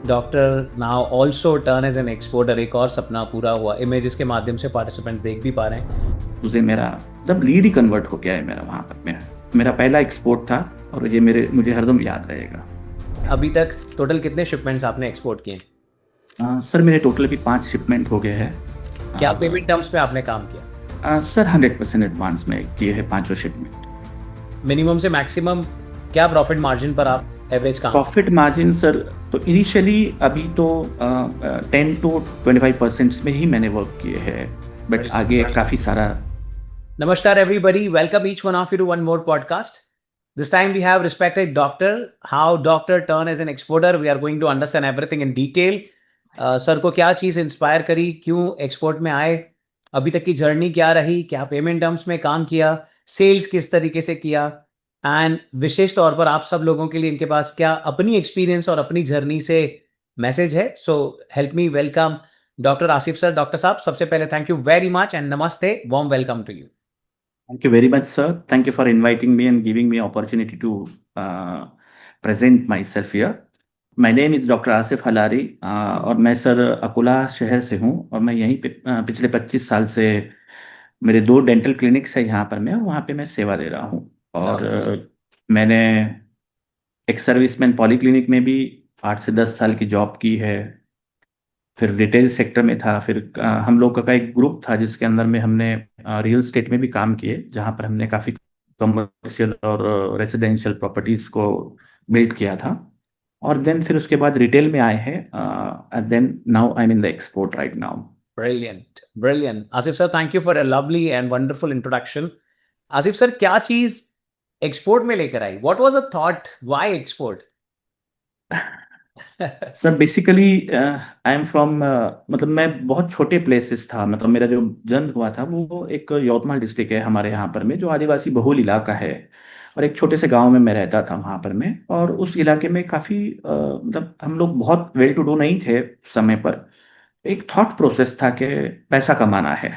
Doctor now also turn as an exporter, एक और सपना पूरा हुआ इमेजेस के माध्यम से पार्टिसिपेंट्स देख भी पा रहे हैं। उसे मेरा मतलब लीड ही कन्वर्ट हो गया है मेरा वहाँ पर। मेरा पहला एक्सपोर्ट था और ये मुझे हरदम याद रहेगा। अभी तक टोटल कितने शिपमेंट्स आपने एक्सपोर्ट किए? सर मेरे टोटल अभी 5 शिपमेंट हो गए हैं। क्या और पेमेंट टर्म्स पे आपने काम किया? सर 100% एडवांस में किए हैं पाँचों शिपमेंट। मिनिमम से मैक्सिमम क्या प्रॉफिट मार्जिन पर आप एवरेज काम? प्रॉफिट मार्जिन सर, तो इनिशियली अभी तो 10 to 25% में ही मैंने वर्क किए हैं, बट आगे काफ़ी सारा। Namaskar, everybody. Welcome each one of you to one more podcast. This time we have respected doctor. How doctor turn as an exporter. We are going to understand everything in detail. Sir को क्या चीज़ inspire करी, क्यों export में आए, अभी तक की journey क्या रही, क्या पेमेंट टर्म्स में काम किया, सेल्स किस तरीके से किया, एंड विशेष तौर पर आप सब लोगों के लिए इनके पास क्या अपनी एक्सपीरियंस और अपनी जर्नी से मैसेज है। So help me welcome doctor Asif sir. Doctor साहब, सबसे पहले thank you very much and namaste, warm welcome to you. Thank you very much, sir. Thank you for inviting me and giving me opportunity to present myself here. My name is doctor Asif Halari, और मैं sir Akola शहर से हूँ और मैं यहीं पे पिछले 25 साल से मेरे 2 डेंटल क्लिनिक्स है यहाँ पर, मैं वहाँ पे मैं सेवा दे रहा हूँ। और मैंने एक सर्विसमैन पॉलीक्लिनिक में भी 8 से 10 साल की जॉब की है। फिर रिटेल सेक्टर में था। फिर हम लोग का एक ग्रुप था जिसके अंदर में हमने रियल एस्टेट में भी काम किए, जहाँ पर हमने काफ़ी कमर्शियल और रेसिडेंशियल प्रॉपर्टीज़ को बिल्ड किया था। और देन फिर उसके बाद रिटेल में आए हैं। Then now I am in the export right now. Brilliant, brilliant. Asif sir, thank you for a lovely and wonderful introduction. Asif sir, क्या चीज एक्सपोर्ट में लेकर आई? What was the thought? Why export? Sir basically I am from, मतलब मैं बहुत छोटे places था। मतलब मेरा जो जन्म हुआ था वो एक यवतमाल डिस्ट्रिक्ट है हमारे यहाँ पर में, जो आदिवासी बहुल इलाका है। और एक छोटे से गांव में मैं रहता था वहाँ पर में, और उस इलाके में काफ़ी मतलब हम लोग बहुत वेल टू डू नहीं थे उस समय पर। एक थॉट प्रोसेस था कि पैसा कमाना है,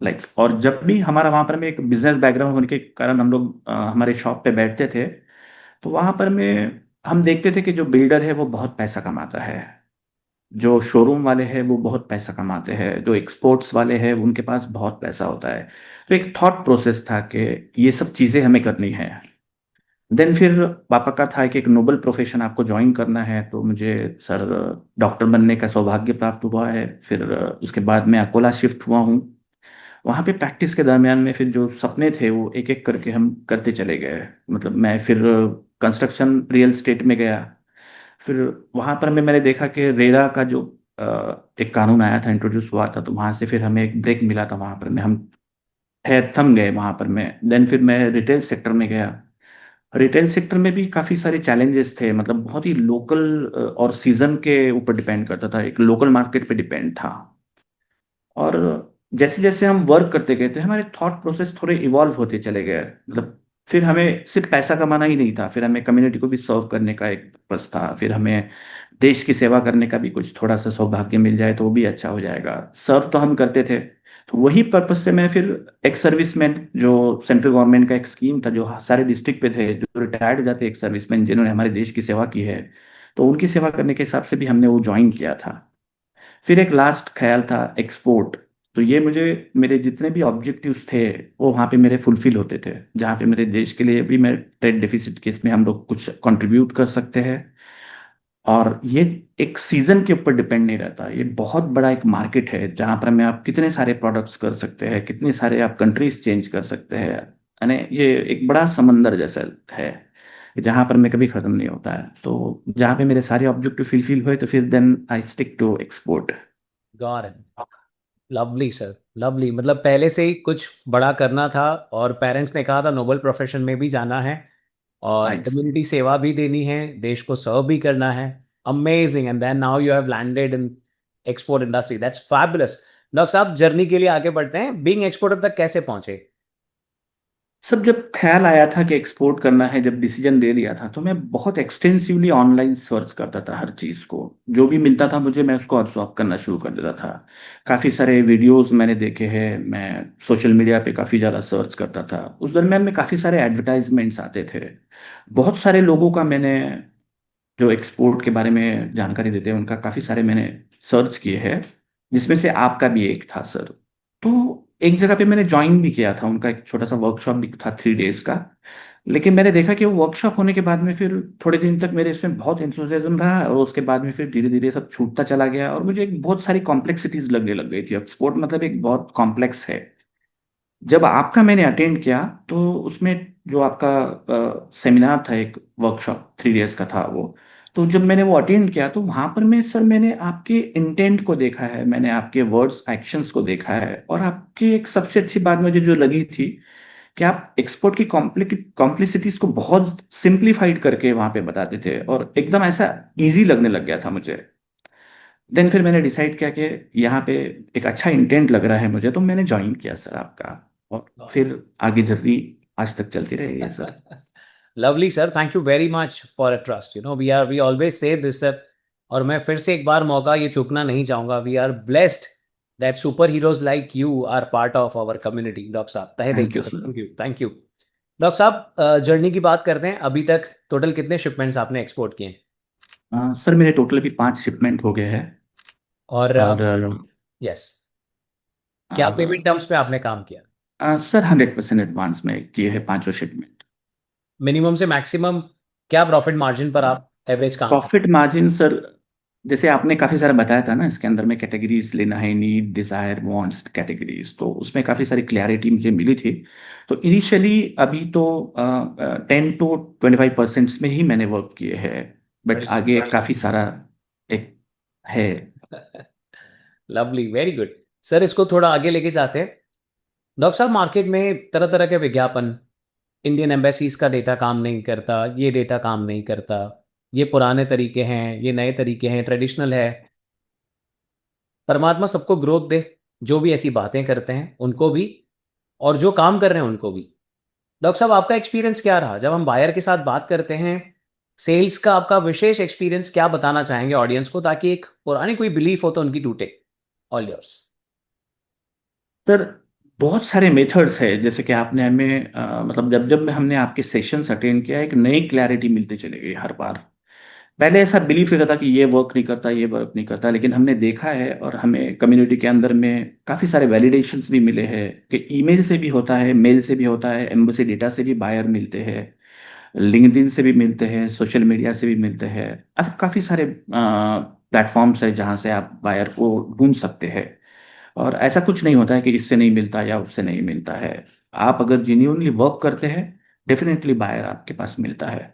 लाइक। और जब भी हमारा वहाँ पर में एक बिजनेस बैकग्राउंड होने के कारण हम लोग हमारे शॉप पे बैठते थे, तो वहाँ पर में हम देखते थे कि जो बिल्डर है वो बहुत पैसा कमाता है, जो शोरूम वाले हैं वो बहुत पैसा कमाते हैं, जो एक्सपोर्ट्स वाले हैं उनके पास बहुत पैसा होता है। तो एक थॉट प्रोसेस था कि ये सब चीज़ें हमें करनी है। देन फिर पापा का था कि एक नोबल प्रोफेशन आपको ज्वाइन करना है, तो मुझे सर डॉक्टर बनने का सौभाग्य प्राप्त हुआ है। फिर उसके बाद मैं अकोला शिफ्ट हुआ हूँ। वहाँ पे प्रैक्टिस के दरमियान में फिर जो सपने थे वो एक एक करके हम करते चले गए। मतलब मैं फिर कंस्ट्रक्शन रियल स्टेट में गया। फिर वहाँ पर मैंने देखा कि रेरा का जो एक कानून आया था, इंट्रोड्यूस हुआ था, तो वहाँ से फिर हमें एक ब्रेक मिला था। वहाँ पर मैं हम थम गए वहाँ पर मैं। देन फिर मैं रिटेल सेक्टर में गया। रिटेल सेक्टर में भी काफ़ी सारे चैलेंजेस थे। मतलब बहुत ही लोकल और सीजन के ऊपर डिपेंड करता था, एक लोकल मार्केट पे डिपेंड था। और जैसे जैसे हम वर्क करते गए थे हमारे थॉट प्रोसेस थोड़े इवॉल्व होते चले गए। मतलब फिर हमें सिर्फ पैसा कमाना ही नहीं था, फिर हमें कम्युनिटी को भी सर्व करने का एक पर्पस था। फिर हमें देश की सेवा करने का भी कुछ थोड़ा सा सौभाग्य मिल जाए तो वो भी अच्छा हो जाएगा। सर्व तो हम करते थे, तो वही पर्पस से मैं फिर एक सर्विसमैन, जो सेंट्रल गवर्नमेंट का एक स्कीम था, जो सारे डिस्ट्रिक्ट पे थे जो रिटायर्ड हो जाते एक सर्विसमैन जिन्होंने हमारे देश की सेवा की है, तो उनकी सेवा करने के हिसाब से भी हमने वो ज्वाइन किया था। फिर एक लास्ट ख्याल था एक्सपोर्ट। तो ये मुझे, मेरे जितने भी ऑब्जेक्टिव्स थे वो वहाँ पे मेरे फुलफिल होते थे, जहाँ पे मेरे देश के लिए भी मैं ट्रेड डेफिसिट केस में हम लोग कुछ कंट्रीब्यूट कर सकते हैं। और ये एक सीजन के ऊपर डिपेंड नहीं रहता। ये बहुत बड़ा एक मार्केट है जहाँ पर में आप कितने सारे प्रोडक्ट्स कर सकते हैं, कितने सारे आप कंट्रीज चेंज कर सकते हैं। यानी ये एक बड़ा समंदर जैसा है जहाँ पर मैं कभी खत्म नहीं होता है। तो जहाँ पे मेरे सारे ऑब्जेक्टिव फुलफिल हुए तो फिर then I stick to export. Got it. Lovely sir, lovely. मतलब पहले से ही कुछ बड़ा करना था और पेरेंट्स ने कहा था नोबल प्रोफेशन में भी जाना है और नाइस। कम्युनिटी सेवा भी देनी है, देश को सर्व भी करना है। Amazing. And then now you have landed in export industry, that's fabulous. Doctor साहब, जर्नी के लिए आगे बढ़ते हैं। बीइंग एक्सपोर्टर तक कैसे पहुंचे? सब जब ख्याल आया था कि एक्सपोर्ट करना है, जब डिसीजन ले लिया था, तो मैं बहुत एक्सटेंसिवली ऑनलाइन सर्च करता था। हर चीज़ को जो भी मिलता था मुझे, मैं उसको अब्सॉर्ब करना शुरू कर देता था। काफ़ी सारे वीडियोस मैंने देखे हैं। मैं सोशल मीडिया पे काफ़ी ज़्यादा सर्च करता था। उस दरम्यान में काफ़ी सारे एडवर्टाइजमेंट्स आते थे। बहुत सारे लोगों का मैंने जो एक्सपोर्ट के बारे में जानकारी देते हैं उनका काफ़ी सारे मैंने सर्च किए हैं, जिसमें से आपका भी एक था सर। तो एक जगह पे मैंने जॉइन भी किया था, उनका एक छोटा सा वर्कशॉप भी था 3 डेज़ का। लेकिन मैंने देखा कि वो वर्कशॉप होने के बाद में फिर थोड़े दिन तक मेरे इसमें बहुत एंथुसियाज्म रहा, और उसके बाद में फिर धीरे धीरे सब छूटता चला गया, और मुझे एक बहुत सारी कॉम्प्लेक्सिटीज लगने लग गई थी। एक्सपोर्ट मतलब एक बहुत कॉम्प्लेक्स है। जब आपका मैंने अटेंड किया तो उसमें जो आपका सेमिनार था, एक वर्कशॉप 3 डेज़ का था वो। तो जब मैंने वो अटेंड किया तो वहाँ पर मैं सर मैंने आपके इंटेंट को देखा है, मैंने आपके वर्ड्स एक्शंस को देखा है, और आपकी एक सबसे अच्छी बात मुझे जो लगी थी कि आप एक्सपोर्ट की कॉम्प्लिसिटीज को बहुत सिंप्लीफाइड करके वहाँ पे बताते थे, और एकदम ऐसा इजी लगने लग गया था मुझे। देन फिर मैंने डिसाइड किया कि यहाँ पे एक अच्छा इंटेंट लग रहा है मुझे, तो मैंने ज्वाइन किया सर आपका, और फिर आगे जर्नी आज तक चलती रही है sir. Lovely sir, thank you very much for a trust. We always say this sir, और मैं फिर से एक बार मौका ये चूकना नहीं चाहूंगा। We are blessed that super heroes like you are part of our community. Doctor साहब, तहे दिल थैंक यू से sir. Thank you, thank you. Doctor साहब, जर्नी की बात करते हैं। अभी तक टोटल कितने शिपमेंट्स आपने एक्सपोर्ट किए हैं? सर मेरे टोटल अभी 5 शिपमेंट हो गए हैं। और और यस, क्या पेमेंट टर्म्स पे आपने काम किया? सर 100% एडवांस में किए हैं 5 शिपमेंट। मिनिमम से मैक्सिमम क्या प्रॉफिट मार्जिन पर आप एवरेज काम करते प्रॉफिट मार्जिन सर, जैसे आपने काफ़ी सारा बताया था ना, इसके अंदर में कैटेगरीज लेना है, नीड डिज़ायर वांट्स कैटेगरीज, तो उसमें काफ़ी सारी क्लैरिटी मुझे मिली थी। तो इनिशियली अभी तो 10 to 25% में ही मैंने वर्क किए हैं, बट आगे काफ़ी सारा एक है। हैं? Lovely, very good. सर, इसको थोड़ा आगे लेके जाते हैं। डॉक्टर साहब, मार्केट में तरह तरह के विज्ञापन, इंडियन एम्बेसीज का डेटा काम नहीं करता, ये डेटा काम नहीं करता, ये पुराने तरीके हैं, ये नए तरीके हैं, ट्रेडिशनल है। परमात्मा सबको ग्रोथ दे, जो भी ऐसी बातें करते हैं उनको भी, और जो काम कर रहे हैं उनको भी। डॉक्टर साहब, आपका एक्सपीरियंस क्या रहा जब हम बायर के साथ बात करते हैं? सेल्स का आपका विशेष एक्सपीरियंस क्या बताना चाहेंगे ऑडियंस को, ताकि एक पुरानी कोई बिलीफ हो तो उनकी टूटे? All yours. सर बहुत सारे मेथड्स है, जैसे कि आपने हमें मतलब जब जब हमने आपके सेशंस अटेंड किया, एक नई क्लैरिटी मिलती चली गई हर बार। पहले ऐसा बिलीफ रहता था कि ये वर्क नहीं करता, ये वर्क नहीं करता, लेकिन हमने देखा है और हमें कम्युनिटी के अंदर में काफ़ी सारे वैलिडेशंस भी मिले हैं कि ईमेल से भी होता है, मेल से भी होता है, एम्बेसी डेटा से भी बायर मिलते हैं, लिंक्डइन से भी मिलते हैं, सोशल मीडिया से भी मिलते हैं। अब काफ़ी सारे प्लेटफॉर्म्स है जहाँ से आप बायर को ढूंढ सकते हैं, और ऐसा कुछ नहीं होता है कि इससे नहीं मिलता या उससे नहीं मिलता है। आप अगर जेन्युइनली वर्क करते हैं, डेफिनेटली बायर आपके पास मिलता है।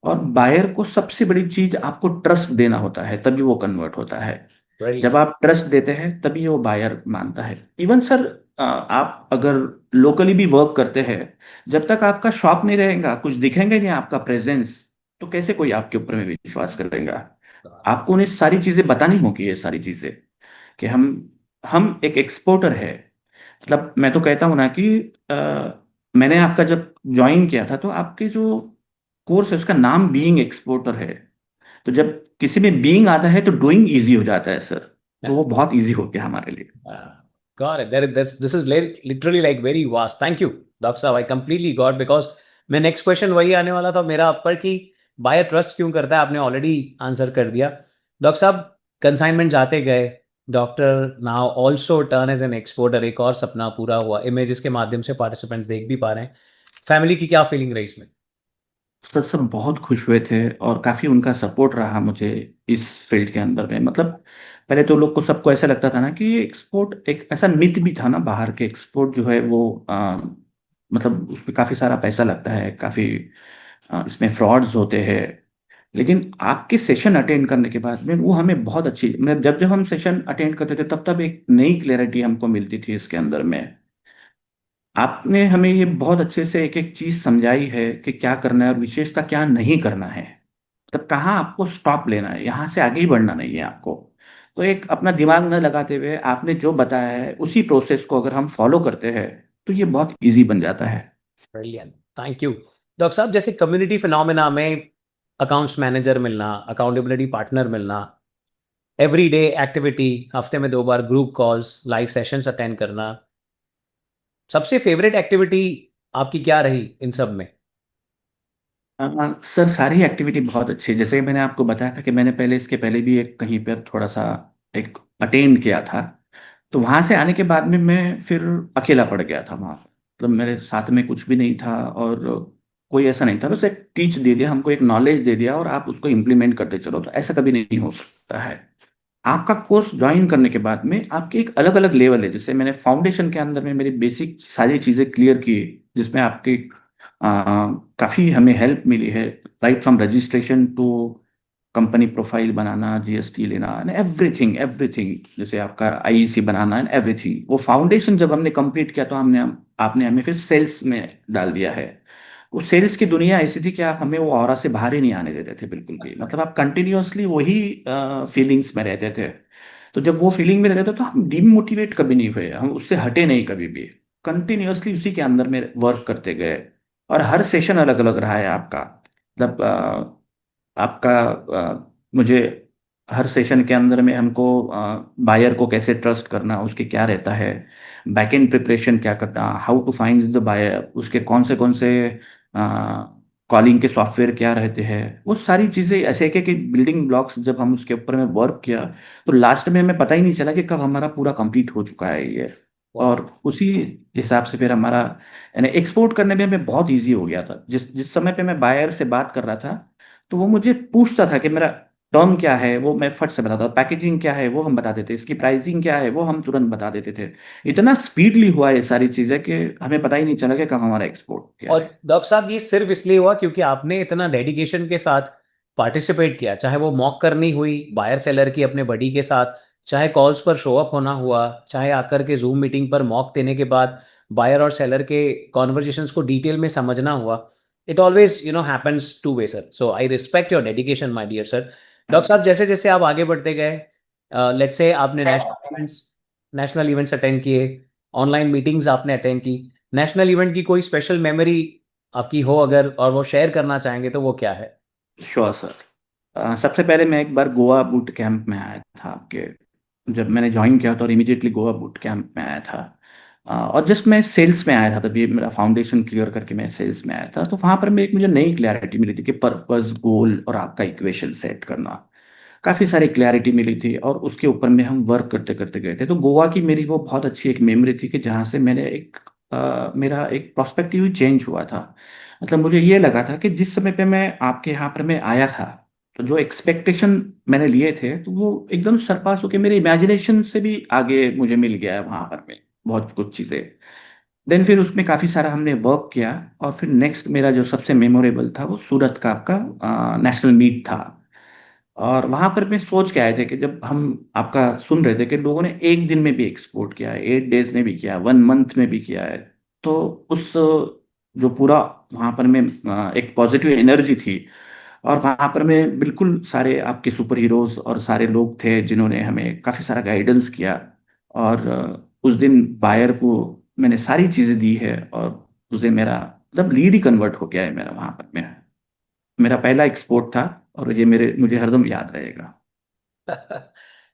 और बायर को सबसे बड़ी चीज आपको ट्रस्ट देना होता है, तभी वो कन्वर्ट होता है। जब ब्रिलियंट। आप ट्रस्ट देते हैं तभी वो बायर मानता है। इवन सर आप अगर लोकली भी वर्क करते हैं, जब तक आपका शॉप नहीं रहेगा, कुछ दिखेंगे नहीं आपका प्रेजेंस, तो कैसे कोई आपके ऊपर में विश्वास करेगा? आपको उन्हें सारी चीजें बतानी होगी, ये सारी चीजें कि हम एक एक्सपोर्टर है। मतलब मैं तो कहता हूँ ना कि मैंने आपका जब ज्वाइन किया था तो आपके जो कोर्स है उसका नाम बीइंग एक्सपोर्टर है। तो जब किसी में बीइंग आता है तो डूइंग इजी हो जाता है सर। तो वो बहुत इजी हो गया हमारे लिए। Got it. This is literally like very vast. Thank you, Dr. Saab. I completely got, because मैं नेक्स्ट क्वेश्चन वही आने वाला था मेरा आप पर कि बायर ट्रस्ट क्यों करता है, आपने ऑलरेडी आंसर कर दिया। डॉक्टर साहब, कंसाइनमेंट जाते गए, doctor now also turn as an exporter, एक और सपना पूरा हुआ, इमेजेस के माध्यम से पार्टिसिपेंट्स देख भी पा रहे हैं। फैमिली की क्या फीलिंग रही इसमें? सर सब बहुत खुश हुए थे, और काफ़ी उनका सपोर्ट रहा मुझे इस फील्ड के अंदर में। मतलब पहले तो लोग को सबको ऐसा लगता था ना कि एक्सपोर्ट एक ऐसा मिथ भी था ना, बाहर के एक्सपोर्ट जो है वो मतलब उसमें काफ़ी सारा पैसा लगता है, काफ़ी इसमें फ्रॉड्स होते हैं। लेकिन आपके सेशन अटेंड करने के बाद में वो हमें बहुत अच्छी, मतलब जब जब हम सेशन अटेंड करते थे तब तब एक नई क्लैरिटी हमको मिलती थी इसके अंदर में। आपने हमें ये बहुत अच्छे से एक एक चीज समझाई है कि क्या करना है और विशेषता क्या नहीं करना है, मतलब कहाँ आपको स्टॉप लेना है, यहाँ से आगे ही बढ़ना नहीं है आपको। तो एक अपना दिमाग न लगाते हुए आपने जो बताया है उसी प्रोसेस को अगर हम फॉलो करते हैं तो ये बहुत इजी बन जाता है। Brilliant, thank you. डॉक्टर साहब, जैसे कम्युनिटी फिनोमेना में अकाउंट्स मैनेजर मिलना, अकाउंटेबिलिटी पार्टनर मिलना, एवरीडे एक्टिविटी, हफ्ते में 2 बार group calls, live sessions attend करना, सबसे फेवरेट एक्टिविटी आपकी क्या रही इन सब में? सर सारी एक्टिविटी बहुत अच्छी है। जैसे मैंने आपको बताया था कि मैंने पहले इसके पहले भी एक कहीं पर थोड़ा सा एक अटेंड किया था। तो वहां से आने के बाद में मैं फिर अकेला पड़ गया था वहां। मतलब मेरे साथ में कुछ भी नहीं था और कोई ऐसा नहीं था, बस एक टीच दे दिया हमको, एक नॉलेज दे दिया और आप उसको इम्प्लीमेंट करते चलो। तो ऐसा कभी नहीं हो सकता है। आपका कोर्स ज्वाइन करने के बाद में आपके एक अलग अलग लेवल है। जैसे मैंने फाउंडेशन के अंदर में मेरी बेसिक सारी चीज़ें क्लियर की, जिसमें आपकी काफ़ी हमें हेल्प मिली है। Right from registration to company profile बनाना, जीएसटी लेना, एवरीथिंग एवरीथिंग, जैसे आपका आईईसी बनाना एंड एवरीथिंग। वो फाउंडेशन जब हमने कंप्लीट किया तो हमने आपने हमें फिर सेल्स में डाल दिया है। वो सेल्स की दुनिया ऐसी थी कि आप हमें वो ऑरा से बाहर ही नहीं आने देते थे बिल्कुल भी। मतलब आप कंटिन्यूअसली वही फीलिंग्स में रहते थे। तो जब वो फीलिंग में रहते तो हम डिमोटिवेट कभी नहीं हुए, हम उससे हटे नहीं कभी भी। कंटिन्यूअसली उसी के अंदर में वर्क करते गए। और हर सेशन अलग अलग रहा है आपका। मतलब आपका मुझे हर सेशन के अंदर में हमको बायर को कैसे ट्रस्ट करना, उसके क्या रहता है, बैकएंड प्रिपरेशन क्या करना, how to find the buyer, उसके कौन से कॉलिंग के सॉफ्टवेयर क्या रहते हैं, वो सारी चीज़ें ऐसे एक एक बिल्डिंग ब्लॉक्स जब हम उसके ऊपर में वर्क किया तो लास्ट में हमें पता ही नहीं चला कि कब हमारा पूरा कंप्लीट हो चुका है ये। वाह। और उसी हिसाब से फिर हमारा यानी एक्सपोर्ट करने में हमें बहुत इजी हो गया था। जिस जिस समय पे मैं बायर से बात कर रहा था तो वो मुझे पूछता था कि मेरा टर्म क्या है, वो मैं फट से बताता, पैकेजिंग क्या है वो हम बता देते, इसकी प्राइसिंग क्या है वो हम तुरंत बता देते थे। इतना स्पीडली हुआ ये सारी चीज़ें कि हमें पता ही नहीं चला कि कब हमारा एक्सपोर्ट क्या और है। डॉक्टर साहब ये सिर्फ इसलिए हुआ क्योंकि आपने इतना डेडिकेशन के साथ पार्टिसिपेट किया, चाहे वो मॉक करनी हुई बायर सेलर की अपने बडी के साथ, चाहे कॉल्स पर शो अप होना हुआ, चाहे आकर के जूम मीटिंग पर मॉक देने के बाद बायर और सेलर के कॉन्वर्जेशंस को डिटेल में समझना हुआ। It always happens two way sir, so I respect your dedication my dear sir. Doctor साहब जैसे जैसे आप आगे बढ़ते गए, लेट्स से आपने नेशनल इवेंट्स अटेंड किए, ऑनलाइन मीटिंग्स आपने अटेंड की, नेशनल इवेंट की कोई स्पेशल मेमोरी आपकी हो अगर और वो शेयर करना चाहेंगे तो वो क्या है? Sure sir. सबसे पहले मैं एक बार गोवा बूट कैंप में आया था आपके। जब मैंने ज्वाइन किया था और इमीडिएटली गोवा बूट कैंप में आया था। और जस्ट मैं सेल्स में आया था, तभी मेरा फाउंडेशन क्लियर करके मैं सेल्स में आया था। तो वहाँ पर मैं एक मुझे नई क्लैरिटी मिली थी कि पर्पस, गोल और आपका इक्वेशन सेट करना, काफ़ी सारी क्लैरिटी मिली थी और उसके ऊपर में हम वर्क करते करते गए थे। तो गोवा की मेरी वो बहुत अच्छी एक मेमोरी थी कि जहाँ से मैंने मेरा एक प्रोस्पेक्टिव ही चेंज हुआ था। मतलब मुझे ये लगा था कि जिस समय पे मैं आपके यहाँ पर मैं आया था, तो जो एक्सपेक्टेशन मैंने लिए थे तो वो एकदम सरपास होके मेरे इमेजिनेशन से भी आगे मुझे मिल गया है वहाँ पर में बहुत कुछ चीज़ें। देन फिर उसमें काफ़ी सारा हमने वर्क किया। और फिर नेक्स्ट मेरा जो सबसे मेमोरेबल था वो सूरत का आपका नेशनल मीट था। और वहाँ पर मैं सोच के आए थे कि जब हम आपका सुन रहे थे कि लोगों ने एक दिन में भी एक्सपोर्ट किया है, 8 डेज में भी किया है, 1 मंथ में भी किया है। तो उस जो पूरा वहाँ पर में एक पॉजिटिव एनर्जी थी। और वहाँ पर में बिल्कुल सारे आपके सुपर हीरोज और सारे लोग थे जिन्होंने हमें काफ़ी सारा गाइडेंस किया। और उस दिन बायर को मैंने सारी चीज़ें दी है और उसे मेरा मतलब लीड ही कन्वर्ट हो गया है मेरा वहाँ पर में। मेरा पहला एक्सपोर्ट था और ये मेरे मुझे हरदम याद रहेगा।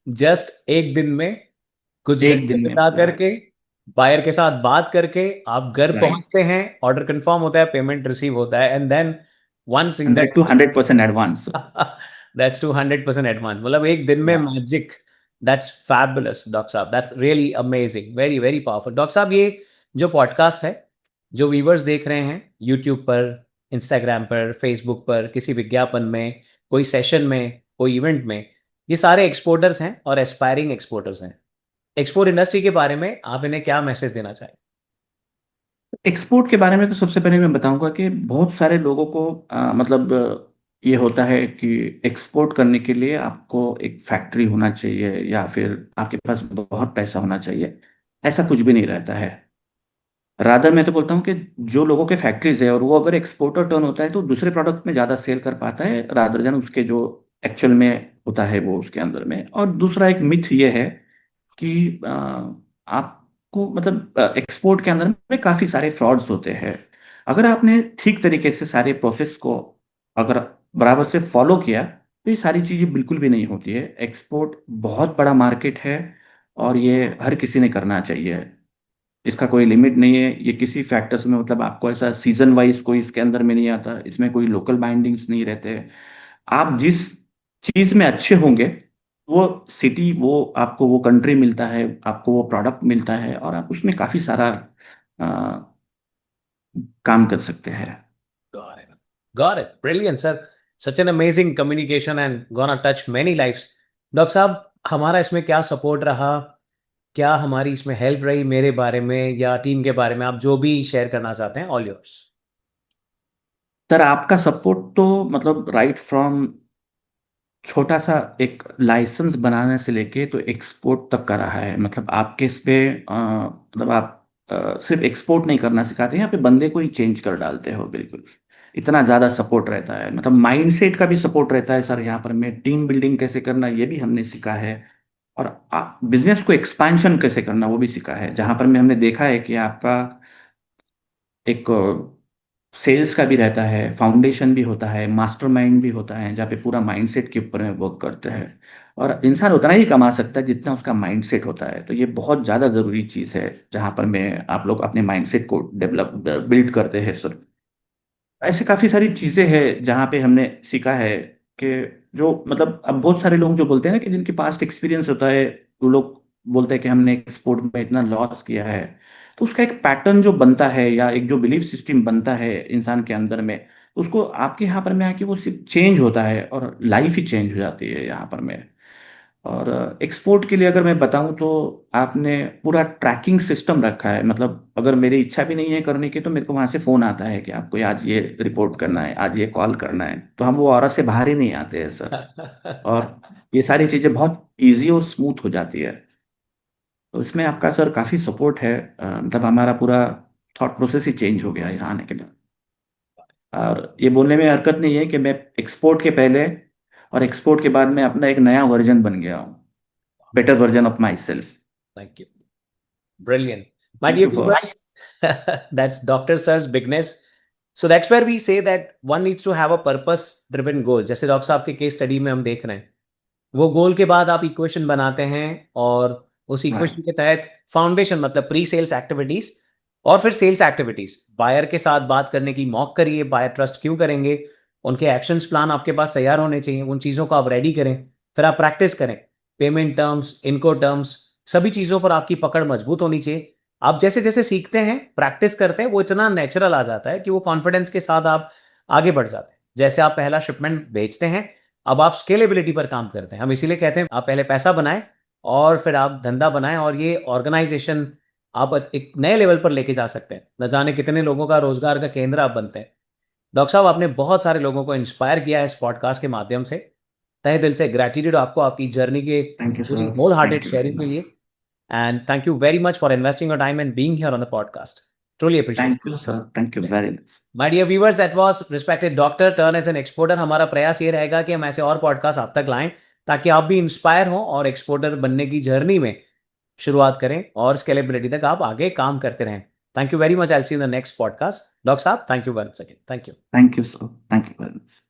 जस्ट एक दिन में कुछ एक घंटे दिन में बिता पूरा। करके बायर के साथ बात करके आप घर राइट। पहुंचते हैं, ऑर्डर कंफर्म होता है, पेमेंट रिसीव होता है, and then once in that 100% advance. That's 200% advance, मतलब एक दिन में या। मैजिक। दैट्स फैबुलस डॉक्टर साहब, that's really amazing, very very powerful. Doctor साहब ये जो पॉडकास्ट है, जो व्यूवर्स देख रहे हैं यूट्यूब पर, इंस्टाग्राम पर, फेसबुक पर, किसी विज्ञापन में, कोई सेशन में, कोई इवेंट में, ये सारे एक्सपोर्टर्स हैं और एस्पायरिंग एक्सपोर्टर्स हैं। एक्सपोर्ट इंडस्ट्री के बारे में आप इन्हें क्या मैसेज देना चाहेंगे? एक्सपोर्ट के बारे में तो सबसे पहले मैं बताऊंगा कि बहुत सारे लोगों को मतलब ये होता है कि एक्सपोर्ट करने के लिए आपको एक फैक्ट्री होना चाहिए या फिर आपके पास बहुत पैसा होना चाहिए। ऐसा कुछ भी नहीं रहता है। रादर मैं तो बोलता हूँ कि जो लोगों के फैक्ट्रीज है और वो अगर एक्सपोर्टर टर्न होता है तो दूसरे प्रोडक्ट में ज़्यादा सेल कर पाता है रादर देन उसके जो एक्चुअल में होता है वो उसके अंदर में। और दूसरा एक मिथ ये है कि आपको मतलब एक्सपोर्ट के अंदर में काफ़ी सारे फ्रॉड्स होते हैं। अगर आपने ठीक तरीके से सारे प्रोसेस को अगर बराबर से फॉलो किया तो ये सारी चीज़ें बिल्कुल भी नहीं होती है। एक्सपोर्ट बहुत बड़ा मार्केट है और ये हर किसी ने करना चाहिए। इसका कोई लिमिट नहीं है, ये किसी फैक्टर्स में मतलब आपको ऐसा सीजन वाइज कोई इसके अंदर में नहीं आता, इसमें कोई लोकल बाइंडिंग्स नहीं रहते। आप जिस चीज में अच्छे होंगे वो सिटी, वो आपको वो कंट्री मिलता है, आपको वो प्रोडक्ट मिलता है और आप उसमें काफी सारा काम कर सकते हैं। Got it. Got it. Brilliant, sir. Such an amazing communication and gonna touch many lives. Doctor साहब, हमारा इसमें क्या सपोर्ट रहा? क्या हमारी इसमें हेल्प रही मेरे बारे में या टीम के बारे में? आप जो भी शेयर करना चाहते हैं, ऑल योर्स। सर आपका सपोर्ट तो मतलब राइट फ्रॉम छोटा सा एक लाइसेंस बनाने से लेके तो एक्सपोर्ट तक का रहा है। मतलब आपके इस पे मतलब आप सिर्फ एक्सपोर्ट नहीं करना सिखाते हैं, यहाँ पे बंदे को ही चेंज कर डालते हो बिल्कुल। इतना ज़्यादा सपोर्ट रहता है, मतलब माइंडसेट का भी सपोर्ट रहता है सर यहाँ पर। मैं टीम बिल्डिंग कैसे करना ये भी हमने सीखा है, और बिजनेस को एक्सपांशन कैसे करना वो भी सीखा है। जहाँ पर मैं हमने देखा है कि आपका एक सेल्स का भी रहता है, फाउंडेशन भी होता है, मास्टरमाइंड भी होता है, जहाँ पे पूरा माइंडसेट के ऊपर में वर्क करते हैं। और इंसान उतना ही कमा सकता है जितना उसका माइंडसेट होता है। तो ये बहुत ज़्यादा ज़रूरी चीज़ है जहाँ पर मैं आप लोग अपने माइंडसेट को डेवलप बिल्ड करते हैं सर। ऐसे काफ़ी सारी चीज़ें हैं जहाँ पे हमने सीखा है कि जो मतलब अब बहुत सारे लोग जो बोलते हैं ना कि जिनके पास्ट एक्सपीरियंस होता है, वो लोग बोलते हैं कि हमने एक्सपोर्ट में इतना लॉस किया है। तो उसका एक पैटर्न जो बनता है या एक जो बिलीफ सिस्टम बनता है इंसान के अंदर में, उसको आपके यहाँ पर में आके वो सिर्फ चेंज होता है और लाइफ ही चेंज हो जाती है यहाँ पर में। और एक्सपोर्ट के लिए अगर मैं बताऊं तो आपने पूरा ट्रैकिंग सिस्टम रखा है। मतलब अगर मेरी इच्छा भी नहीं है करने की तो मेरे को वहां से फोन आता है कि आपको आज ये रिपोर्ट करना है, आज ये कॉल करना है, तो हम वो औरत से बाहर ही नहीं आते हैं सर। और ये सारी चीजें बहुत इजी और स्मूथ हो जाती है। तो इसमें आपका सर काफी सपोर्ट है। मतलब हमारा पूरा थॉट प्रोसेस ही चेंज हो गया यहाँ आने के बाद। और ये बोलने में हरकत नहीं है कि मैं एक्सपोर्ट के पहले और एक्सपोर्ट के बाद मैं अपना एक नया वर्जन बन गया हूँ, better version of myself. Thank you. Brilliant. My Thank dear you for. viewers, that's Dr. Sir's bigness. So that's where we say that one needs to have a purpose driven goal. जैसे doctor साहब के case study में हम देख रहे हैं, वो गोल के बाद आप इक्वेशन बनाते हैं और उस Right. इक्वेशन के तहत फाउंडेशन मतलब प्री सेल्स एक्टिविटीज और फिर सेल्स एक्टिविटीज, बायर के साथ बात करने की मॉक करिए, बायर ट्रस्ट क्यों करेंगे, उनके एक्शंस प्लान आपके पास तैयार होने चाहिए, उन चीज़ों को आप रेडी करें, फिर आप प्रैक्टिस करें, पेमेंट टर्म्स, इनको टर्म्स, सभी चीज़ों पर आपकी पकड़ मजबूत होनी चाहिए। आप जैसे जैसे सीखते हैं, प्रैक्टिस करते हैं, वो इतना नेचुरल आ जाता है कि वो कॉन्फिडेंस के साथ आप आगे बढ़ जाते हैं। जैसे आप पहला शिपमेंट बेचते हैं, अब आप स्केलेबिलिटी पर काम करते हैं। हम इसीलिए कहते हैं आप पहले पैसा बनाएं और फिर आप धंधा बनाएं, और ये ऑर्गेनाइजेशन आप एक नए लेवल पर लेके जा सकते हैं। न जाने कितने लोगों का रोजगार का केंद्र आप बनते हैं। डॉक्टर साहब, आपने बहुत सारे लोगों को इंस्पायर किया है इस पॉडकास्ट के माध्यम से। तहे दिल से ग्रेटिट्यूड आपको, आपकी जर्नी के Thank you, पूरी sir. Whole hearted Thank you very sharing के much. लिए। And thank you very much for investing your time and being here on the podcast. Truly appreciate. Thank you, sir. Thank you very much. My dear viewers, that was respected doctor turn as an exporter. हमारा प्रयास ये रहेगा कि हम ऐसे और podcast आप तक लाएं ताकि आप भी इंस्पायर हों और एक्सपोर्टर बनने की जर्नी में शुरुआत करें और स्केलेबिलिटी तक आप आगे काम करते रहें। Thank you very much. I will see you in the next podcast. Doctor साहब, thank you once again. Thank you. Thank you, sir. Thank you very much.